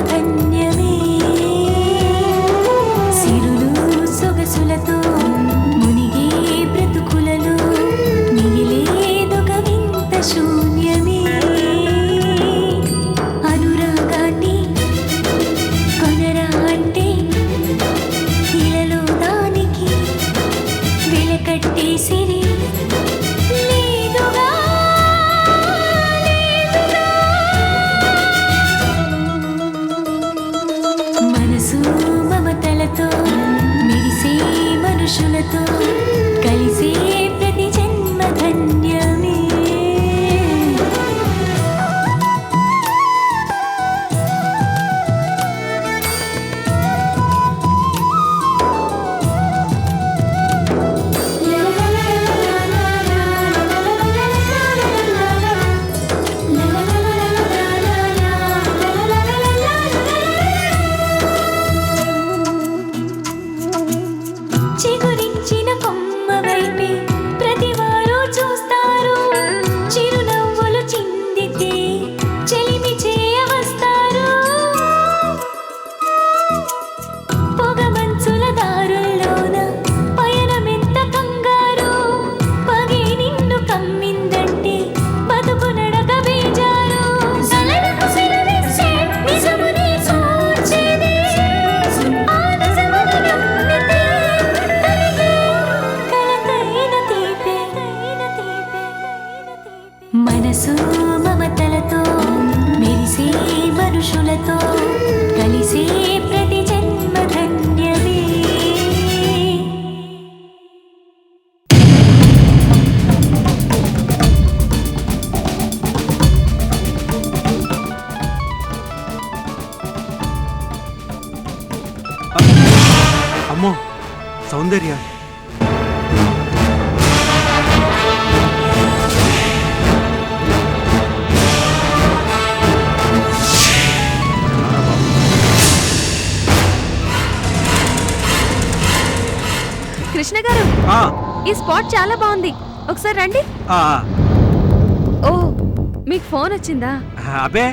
ధన్యమే సిరులు సొగసులతో మునిగే బ్రతుకులలో మిగిలేదొక వింత శూన్యమే అనురాగాన్ని కొనరా అంటే ఇలలో దానికి వెలకట్టేసిరి మనుషులతో కలిసే ప్రతి జన్మ ధన్యమే చిగురించిన కొమ్మ వైపే ప్రతివారు చూస్తారు చిరునవ్వులు చిందితే చెలిమి చేయవస్తారు పొగమంచుల దారుల్లోన పయనమెంత కంగారు పగే నిన్ను కమ్మిందంటే బతుకు నడక బేజారు నిజమునే సూచేది మనసు మమతలతో మెరిసే మనుషులతో కలిసే ప్రతి జన్మ ధన్యమే అమ్మో సౌందర్య కృష్ణ గారు ఈ స్పాట్ చాలా బాగుంది ఒకసారి రండి ఓ మీకు ఫోన్ వచ్చిందా అబ్బే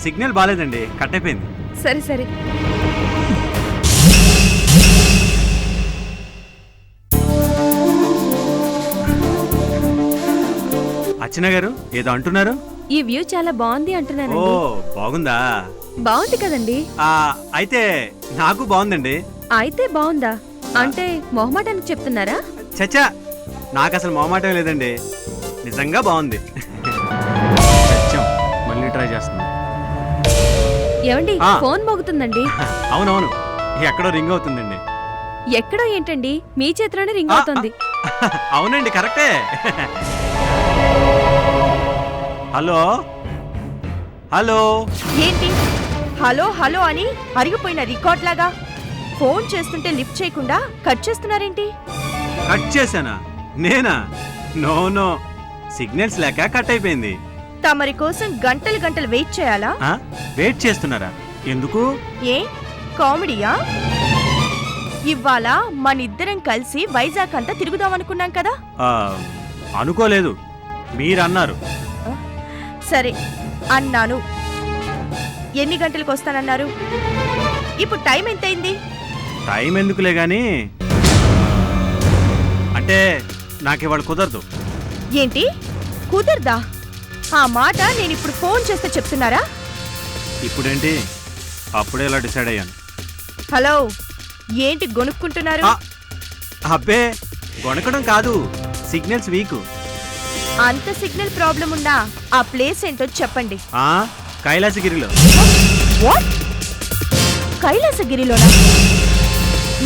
సిగ్నల్ బాలేదండి కట్ అయిపోయింది సరే సరే అర్చన గారు ఏదో అంటున్నారు ఈ వ్యూ చాలా బాగుంది అంటున్నాను ఓ బాగుందా బాగుంది కదండి అయితే నాకు బాగుందండి అయితే బాగుందా అంటే మొహమాటానికి చెప్తున్నారా చచ్చా నాకు అసలు మొహమాటం లేదండి నిజంగా బాగుంది సత్యం మళ్ళీ ట్రై చేస్తున్నా ఏమండి ఫోన్ మోగుతుందండి అవునవును ఎక్కడో రింగ్ అవుతుందండి ఎక్కడో ఏంటండి మీ చేతిలోనే రింగ్ అవుతుంది అవునండి కరెక్టే హలో హలో ఏంటి హలో హలో అని అరిగిపోయిన రికార్డ్ లాగా ఫోన్ చేస్తుంటే లిఫ్ట్ చేయకుండా కట్ చేస్తున్నారేంటి కట్ చేశానా నేనా నో నో సిగ్నల్స్ లేక కట్ అయిపోయింది తమరి కోసం గంటలు గంటలు వెయిట్ చేయాలా వెయిట్ చేస్తున్నారా ఎందుకు ఏ కామెడీయా ఇవాళ మనిద్దరం కలిసి వైజాగ్ అంతా తిరుగుదామనుకున్నాం కదా అనుకోలేదు మీరన్నారు సరే అన్నాను ఎన్ని గంటలకు వస్తానన్నారు ఇప్పుడు టైం ఎంతైంది టైం ఎందుకులే గాని అంటే నాకు ఇవాళ కుదరదు ఏంటి కుదరదా ఆ మాట నేను ఇప్పుడు ఫోన్ చేస్తే చెప్తున్నారా ఇప్పుడేంటి అప్పుడే ఇలా డిసైడ్ అయ్యాను హలో ఏంటి గొనుక్కుంటున్నారు అబ్బే గొనకడం కాదు సిగ్నల్స్ వీక్ అంత సిగ్నల్ ప్రాబ్లం ఉందా ఆ ప్లేస్ ఏంటో చెప్పండి కైలాసగిరిలో వాట్ కైలాసగిరిలోనా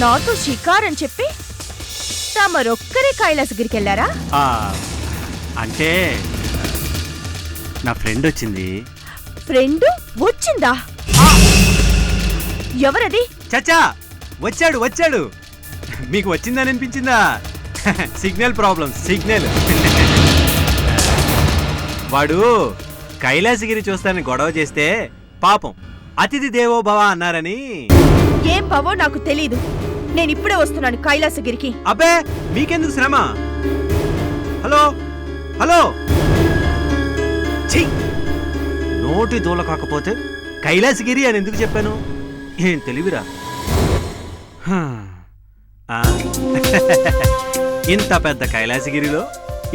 నాతో షికార్ అని చెప్పి తమరొక్కరే కైలాసగిరికి వెళ్ళారా అంటే నా ఫ్రెండ్ వచ్చింది ఫ్రెండ్ వచ్చిందా ఎవరది చచ్చా వచ్చాడు వచ్చాడు మీకు వచ్చిందని అనిపించిందా సిగ్నల్ ప్రాబ్లం సిగ్నల్ వాడు కైలాసగిరి చూస్తానని గొడవ చేస్తే పాపం అతిథి దేవో భవ అన్నారని ఏం భవో నాకు తెలీదు నేను ఇప్పుడే వస్తున్నాను కైలాసగిరికి అబ్బే మీకెందుకు శ్రమ హలో హలో నోటి దూల కాకపోతే కైలాసగిరి అని ఎందుకు చెప్పాను? ఏం తెలివిరా. హా. ఆ? ఇంత పెద్ద కైలాసగిరిలో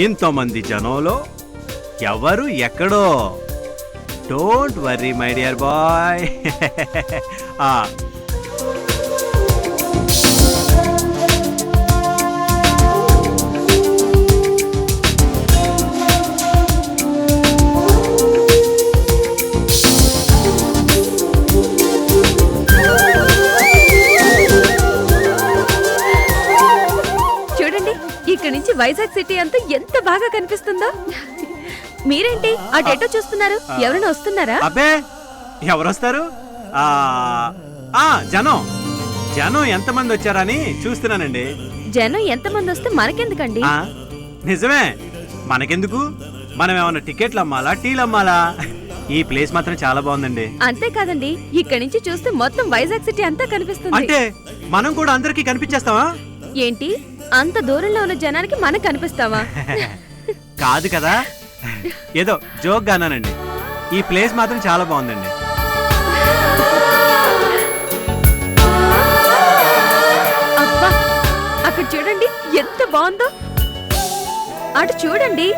ఇంతమంది జనంలో ఎవరు ఎక్కడో. Don't worry my dear bye. చూడండి, ఇక్కడ నుంచి వైజాగ్ సిటీ అంతా ఎంత బాగా కనిపిస్తుందో. మీరేంటి ఆ డేటో చూస్తున్నారు? ఎవరైనా వస్తున్నారా? అబ్బే, ఎవరొస్తారు? జనం జనం ఎంతమంది వచ్చారని చూస్తున్నానండి. జనం ఎంతమంది వస్తే మనకెందుకండి? నిజమే, మనకెందుకు? మనం ఏమన్నా టికెట్లు అమ్మాలా, టీలు అమ్మాలా? ఈ ప్లేస్ మాత్రం చాలా బాగుందండి. అంతేకాదండి, ఇక్కడి నుంచి చూస్తే మొత్తం వైజాగ్ సిటీ అంతా కనిపిస్తుంది. అంటే మనం కూడా అందరికీ కనిపించేస్తావా? ఏంటి, అంత దూరంలో ఉన్న జనానికి మనకు కనిపిస్తావా? కాదు కదా, ఏదో జోక్ గానానండి. ఈ ప్లేస్ మాత్రం చాలా బాగుందండి. అబ్బా, అక్కడ చూడండి ఎంత బాగుందో. అటు చూడండి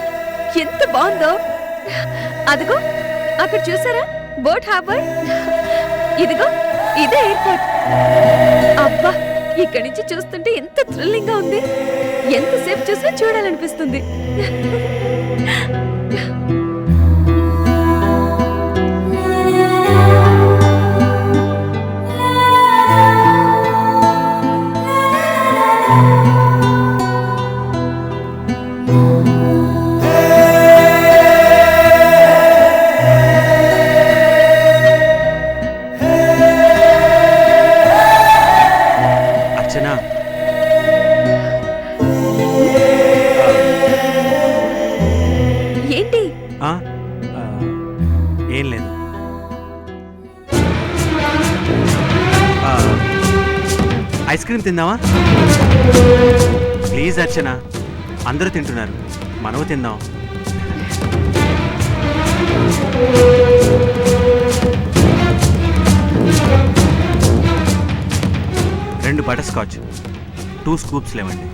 ఎంత బాగుందో. అదిగో అక్కడ చూసారా, బోట్ హార్బర్. ఇదిగో ఇదే ఎయిర్పోర్ట్. అబ్బా, ఇక్కడి నుంచి చూస్తుంటే ఎంత థ్రిల్లింగ్ గా ఉంది. ఎంతసేపు చూసినా చూడాలనిపిస్తుంది. అర్చన, ఏంటి? ఏం లేదు. ఐస్ క్రీమ్ తిందామా? ప్లీజ్ అర్చన, అందరూ తింటున్నారు, మనము తిందాం. రెండు బటర్ స్కాచ్, 2 స్కూప్స్ లేవండి.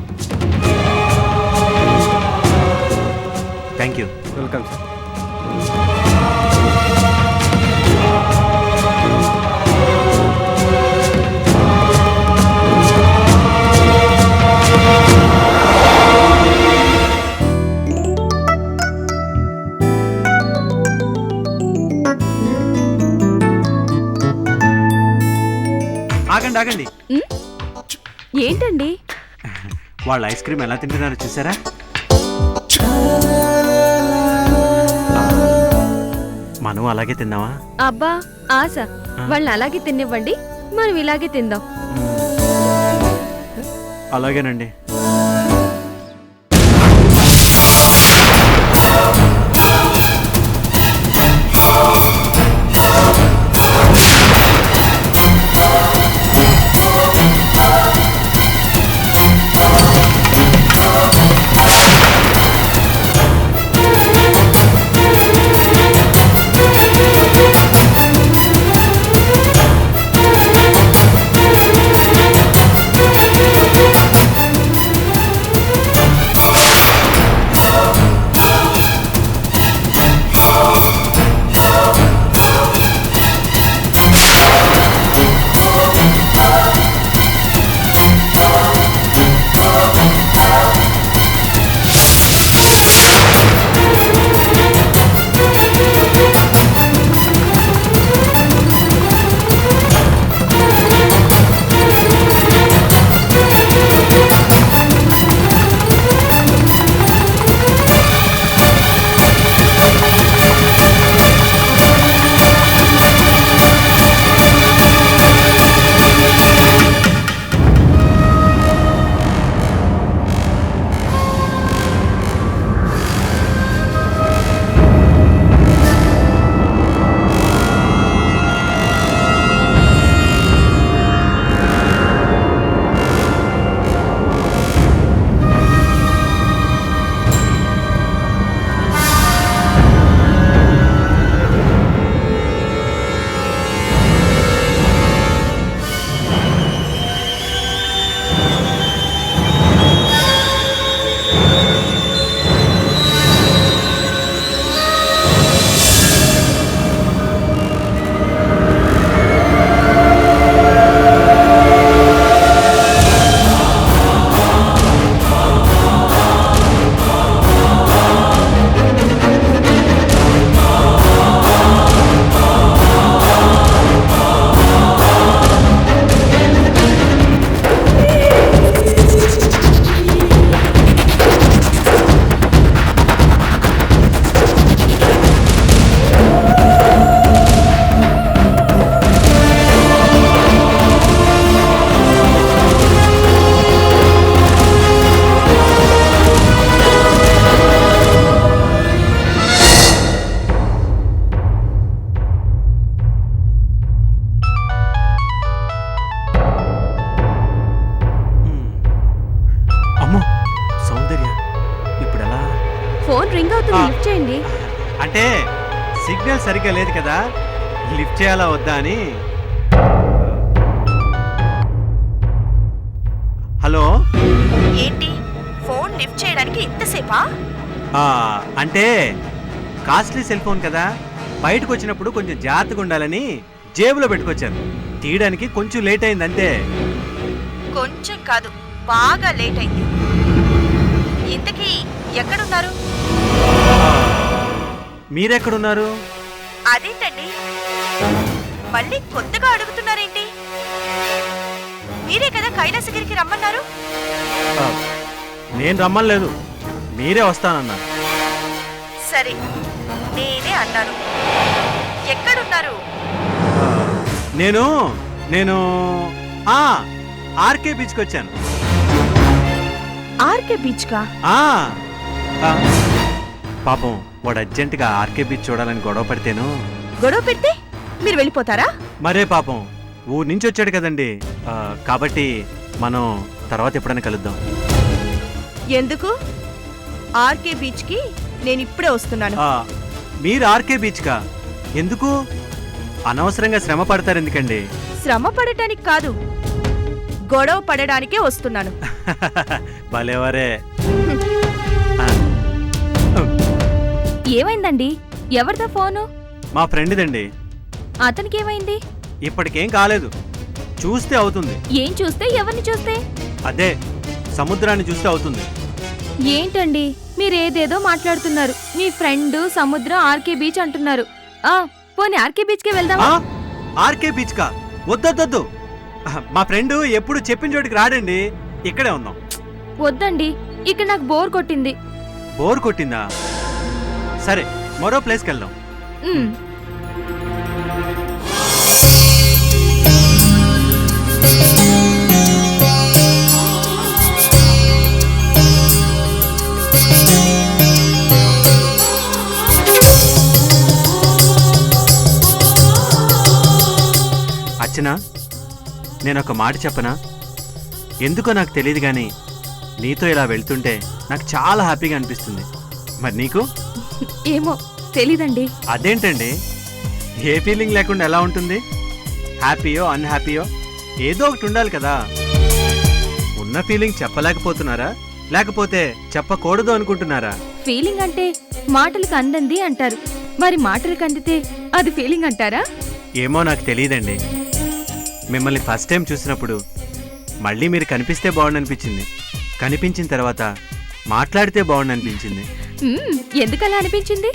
Thank you. Welcome sir. ఆగండి ఆగండి. ఏంటండి? వాళ్ళు ఐస్ క్రీమ్ ఎలా తింటున్నారో చూసారా? మనం అలాగే తిందామా? అబ్బా ఆశ, వాళ్ళని అలాగే తినివ్వండి, మనం ఇలాగే తిందాం. అలాగేనండి. అంటే సిగ్నల్ సరిగ్గా లేదు కదా, లిఫ్ట్ చేయాలా వద్దా అని. హలో. ఏంటి ఫోన్ లిఫ్ట్ చేయడానికి ఇంతసేపా? అంటే కాస్ట్లీ సెల్ ఫోన్ కదా, బయటకు వచ్చినప్పుడు కొంచెం జాగ్రత్తగా ఉండాలని జేబులో పెట్టుకొచ్చాను. తీయడానికి కొంచెం లేట్ అయింది అంతే. కొంచెం కాదు, బాగా లేట్ అయింది. ఇంతకీ ఎక్కడున్నారు? మీరెక్కడున్నారు? అదేంటండి మళ్ళీ కొత్తగా అడుగుతున్నారేంటి? మీరే కదా కైలాసగిరికి రమ్మన్నారు. నేను రమ్మలేదు, మీరే వస్తానన్నారు. సరే నేనే అన్నాను. ఎక్కడున్నారు? నేను నేను ఆర్కే బీచ్కి వచ్చాను. ఆర్కే బీచ్ కా? పాపం వాడు అర్జెంటుగా ఆర్కే బీచ్ చూడాలని గొడవ పడితేను. గొడవ పెడితే మీరు వెళ్ళిపోతారా? మరే పాపం ఊరి నుంచి వచ్చాడు కదండి, కాబట్టి మనం తర్వాత ఎప్పుడైనా కలుద్దాం. ఎందుకు? ఆర్కే బీచ్ కి నేను ఇప్పుడే వస్తున్నాను. మీరు ఆర్కే బీచ్ కా? ఎందుకు? అనవసరంగా శ్రమ పడతారు ఎందుకండి? శ్రమ పడటానికి కాదు, గొడవ పడడానికే వస్తున్నాను. భలేవరే. ఏమైందండి? ఎవరిదా ఫోను? మా ఫ్రెండ్దండి. అతనికి ఏమైంది? ఇప్పటికేం కాలేదు, చూస్తే అవుతుంది. ఏం చూస్తే? ఎవరిని చూస్తే? అదే సముద్రాన్ని చూస్తే అవుతుంది. ఏంటండి మీరేదేదో మాట్లాడుతున్నారు? మీ ఫ్రెండ్ సముద్రం ఆర్కే బీచ్ అంటున్నారు. పోనీ ఆర్కే బీచ్ కి వెళ్దామా? ఆర్కే బీచ్ కా? వద్దొద్దు, మా ఫ్రెండ్ ఎప్పుడు చెప్పిన చోటికి రాడండి, ఇక్కడే ఉందాం. వద్దండి, ఇక్కడ నాకు బోర్ కొట్టింది. బోర్ కొట్టిందా? సరే మరో ప్లేస్కి వెళ్దాం. అర్చన, నేను ఒక మాట చెప్పనా? ఎందుకో నాకు తెలియదు కానీ నీతో ఇలా వెళ్తుంటే నాకు చాలా హ్యాపీగా అనిపిస్తుంది. మరి నీకు? ఏమో తెలీదండి. అదేంటండి, ఏ ఫీలింగ్ లేకుండా ఎలా ఉంటుంది? హ్యాపీయో అన్హ్యాపీయో ఏదో ఒకటి ఉండాలి కదా. ఉన్న ఫీలింగ్ చెప్పలేకపోతున్నారా, లేకపోతే చెప్పకూడదు అనుకుంటున్నారా? ఫీలింగ్ అంటే మాటలకు అందంది అంటారు, మరి మాటలకు అందితే అది ఫీలింగ్ అంటారా? ఏమో నాకు తెలియదండి. మిమ్మల్ని ఫస్ట్ టైం చూసినప్పుడు మళ్ళీ మీరు కనిపిస్తే బాగుండనిపించింది, కనిపించిన తర్వాత మాట్లాడితే బాగుండనిపించింది. ఎందుకలా అనిపించింది?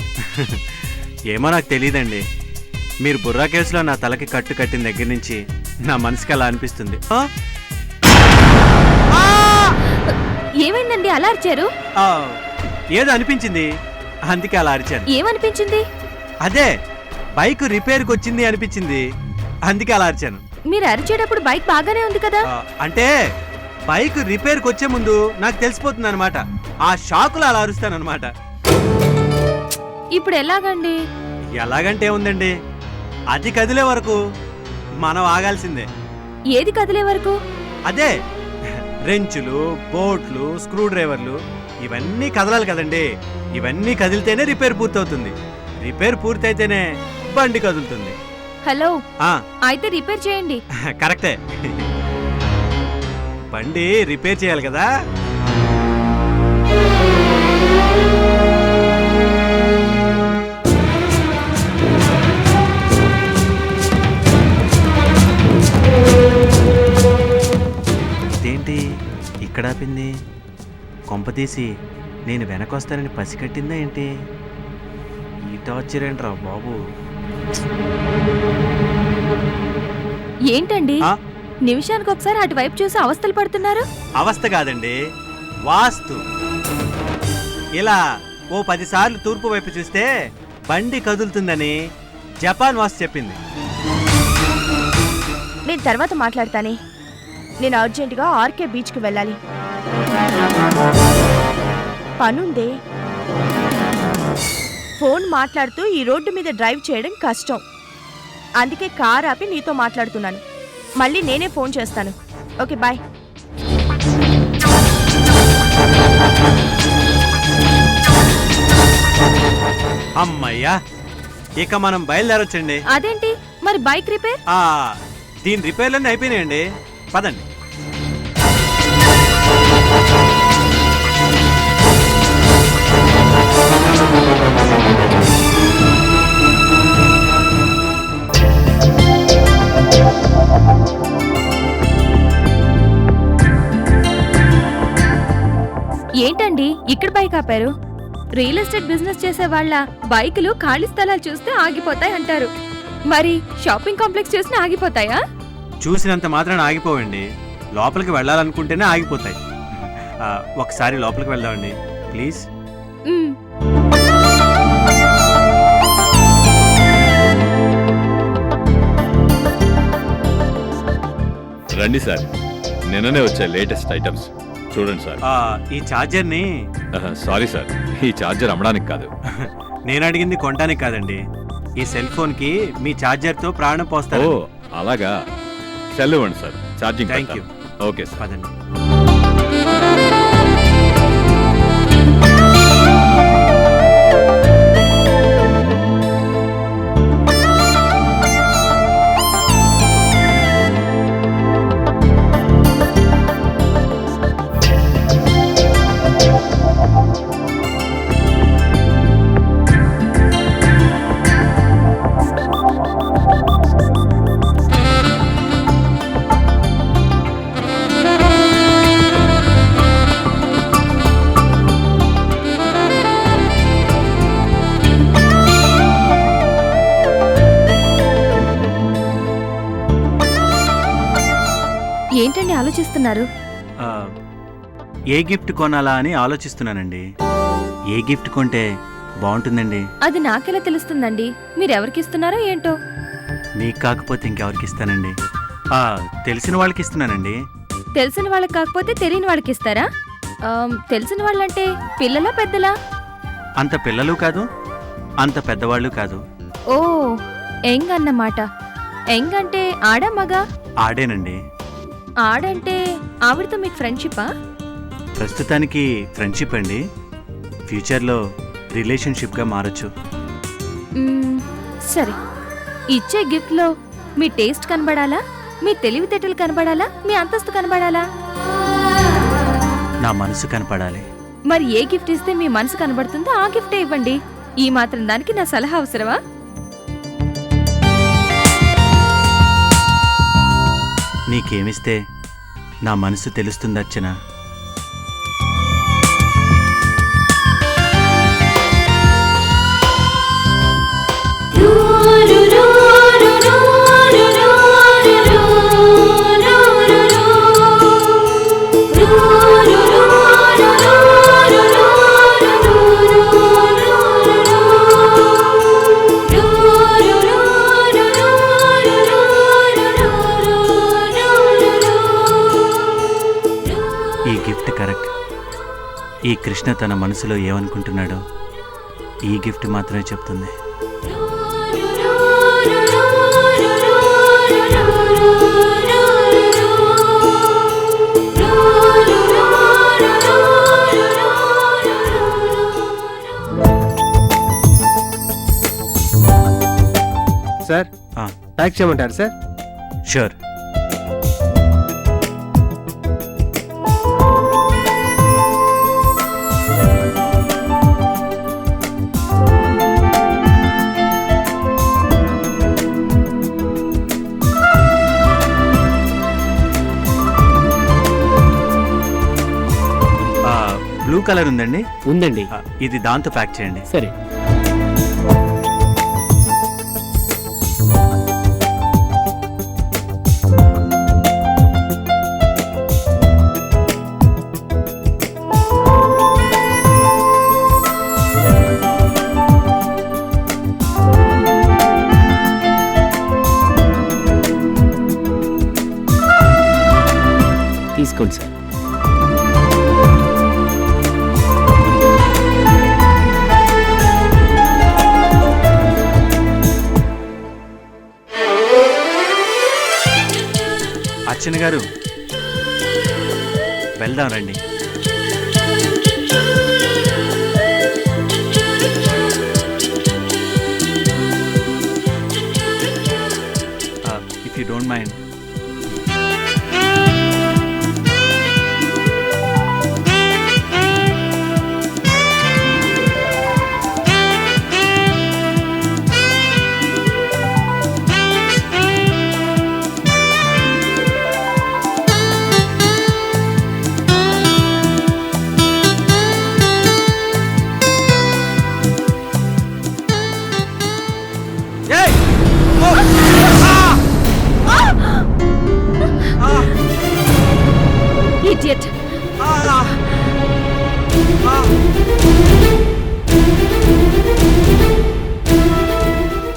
ఏమో నాకు తెలియదండి. మీరు బుర్రా కేసులో నా తలకి కట్టు కట్టిన దగ్గర నుంచి నా మనసుకి అలా అనిపిస్తుంది. ఏమైందండి అలా అరిచారు? ఏదో అనిపించింది, అందుకే అలా అరిచాను. ఏమనిపించింది? అదే బైక్ రిపేర్కి వచ్చింది అనిపించింది, అందుకే అలా అరిచాను. మీరు అరిచేటప్పుడు బైక్ బాగానే ఉంది కదా? అంటే బైక్ రిపేర్కి వచ్చే ముందు నాకు తెలిసిపోతుంది అనమాట, ఆ షాకులో అలా అరుస్తాను అనమాట. ఇప్పుడు ఎలాగండి? ఎలాగంటే ఉందండి, అది కదిలే వరకు మనం ఆగాల్సిందే. ఏది కదిలే వరకు? అదే రెంచులు, బోట్లు, స్క్రూ డ్రైవర్లు ఇవన్నీ కదలాలి కదండి. ఇవన్నీ కదిలితేనే రిపేర్ పూర్తవుతుంది, రిపేర్ పూర్తయితేనే బండి కదులుతుంది. హలో, అయితే రిపేర్ చేయండి. కరెక్టే, బండి రిపేర్ చేయాలి కదా. ఇదేంటి ఇక్కడ ఆపింది? కొంపతీసి నేను వెనకొస్తానని పసికట్టిందా ఏంటి? ఈ టార్చర్ ఏంట్రా బాబు. ఏంటండి నిమిషానికి ఒకసారి అటువైపు చూసి అవస్థలు పడుతున్నారు? అవస్థ కాదండి, వాస్తు. ఇలా ఓ 10 సార్లు తూర్పు వైపు చూస్తే బండి కదులుతుందని జపాన్ వాస్తు చెప్పింది. నేను తర్వాత మాట్లాడతానే, నేను అర్జెంటుగా ఆర్కే బీచ్కి వెళ్ళాలి, పనుందే. ఫోన్ మాట్లాడుతూ ఈ రోడ్డు మీద డ్రైవ్ చేయడం కష్టం, అందుకే కార్ ఆపి నీతో మాట్లాడుతున్నాను. మళ్ళీ నేనే ఫోన్ చేస్తాను. Okay, bye. అమ్మయ్యా, ఇక మనం బయలుదేరొచ్చండి. అదేంటి మరి బైక్ రిపేర్? దీని రిపేర్లన్నీ అయిపోయినాయండి, పదండి. ఏంటండి ఇక్కడ బైక్ ఆపారు? రియల్ ఎస్టేట్ బిజినెస్ చేసే వాళ్ళ బైకులు ఖాళీ స్థలాలు చూస్తే ఆగిపోతాయి అంటారు. మరి షాపింగ్ కాంప్లెక్స్ చూసినా ఆగిపోతాయా? చూసినంత మాత్రాన ఆగిపోవండి, లోపలికి వెళ్ళాలనుకుంటేనే ఆగిపోతాయి. ఒకసారి లోపలికి వెళ్దామండి ప్లీజ్. మ్. రండి సార్, నిన్ననే వచ్చే లేటెస్ట్ ఐటమ్స్ చూడండి సార్. ఈ ఛార్జర్ని సారీ సార్, ఈ ఛార్జర్ అమ్మడానికి కాదు. నేను అడిగింది కొనడానికి కాదండి, ఈ సెల్ ఫోన్ కి మీ ఛార్జర్ తో ప్రాణం ఓ పోస్తారు. అలాగా, సెల్ ఇవ్వండి sir, charging. Thank you. Okay sir. పదండి. ఏంటండి ఆలోచిస్తున్నారు? ఏ గిఫ్ట్ కొనాలా అని ఆలోచిస్తున్నానండి. ఏ గిఫ్ట్ కొంటే బాగుంటుందండి? అది నాకెలా తెలుస్తుందండి? మీరెవరికి ఇస్తున్నారో ఏంటో. మీకు కాకపోతే ఇంకెవరికి ఇస్తానండి? తెలిసిన వాళ్ళకి ఇస్తున్నానండి. తెలిసిన వాళ్ళకి కాకపోతే తెలియని వాళ్ళకి ఇస్తారా? తెలిసిన వాళ్ళంటే పిల్లలా పెద్దలా? అంత పిల్లలు కాదు, అంత పెద్దవాళ్ళు కాదు. ఓ యంగ్ అన్నమాట. యంగ్ అంటే ఆడా మగా? ఆడేనండి. ఆడంటే ఆవిడతో మీకు ఫ్రెండ్షిప్పా? ప్రస్తుతానికి ఫ్రెండ్షిప్ అండి, ఫ్యూచర్లో రిలేషన్షిప్గా మారచ్చు. సరే, ఇచ్చే గిఫ్ట్లో మీ టేస్ట్ కనబడాలా, మీ తెలివితేటలు కనబడాలా, మీ అంతస్తు కనబడాలా? నా మనసు కనపడాలి. మరి ఏ గిఫ్ట్ ఇస్తే మీ మనసు కనబడుతుందో ఆ గిఫ్టే ఇవ్వండి. ఈ మాత్రం దానికి నా సలహా అవసరమా? నీకేమిస్తే నా మనసు తెలుస్తుంది అర్చన. ఈ గిఫ్ట్ కరెక్ట్. ఈ కృష్ణ తన మనసులో ఏమనుకుంటున్నాడో ఈ గిఫ్ట్ మాత్రమే చెప్తుంది. సార్ ప్యాక్ చేయమంటారు సార్? షూర్. బ్లూ కలర్ ఉందండి? ఉందండి. ఇది దాంతో ప్యాక్ చేయండి. సరే. తీసుకోండి సార్. అర్చన గారు, వెళ్దాం రండి. You don't mind. ఇడియట్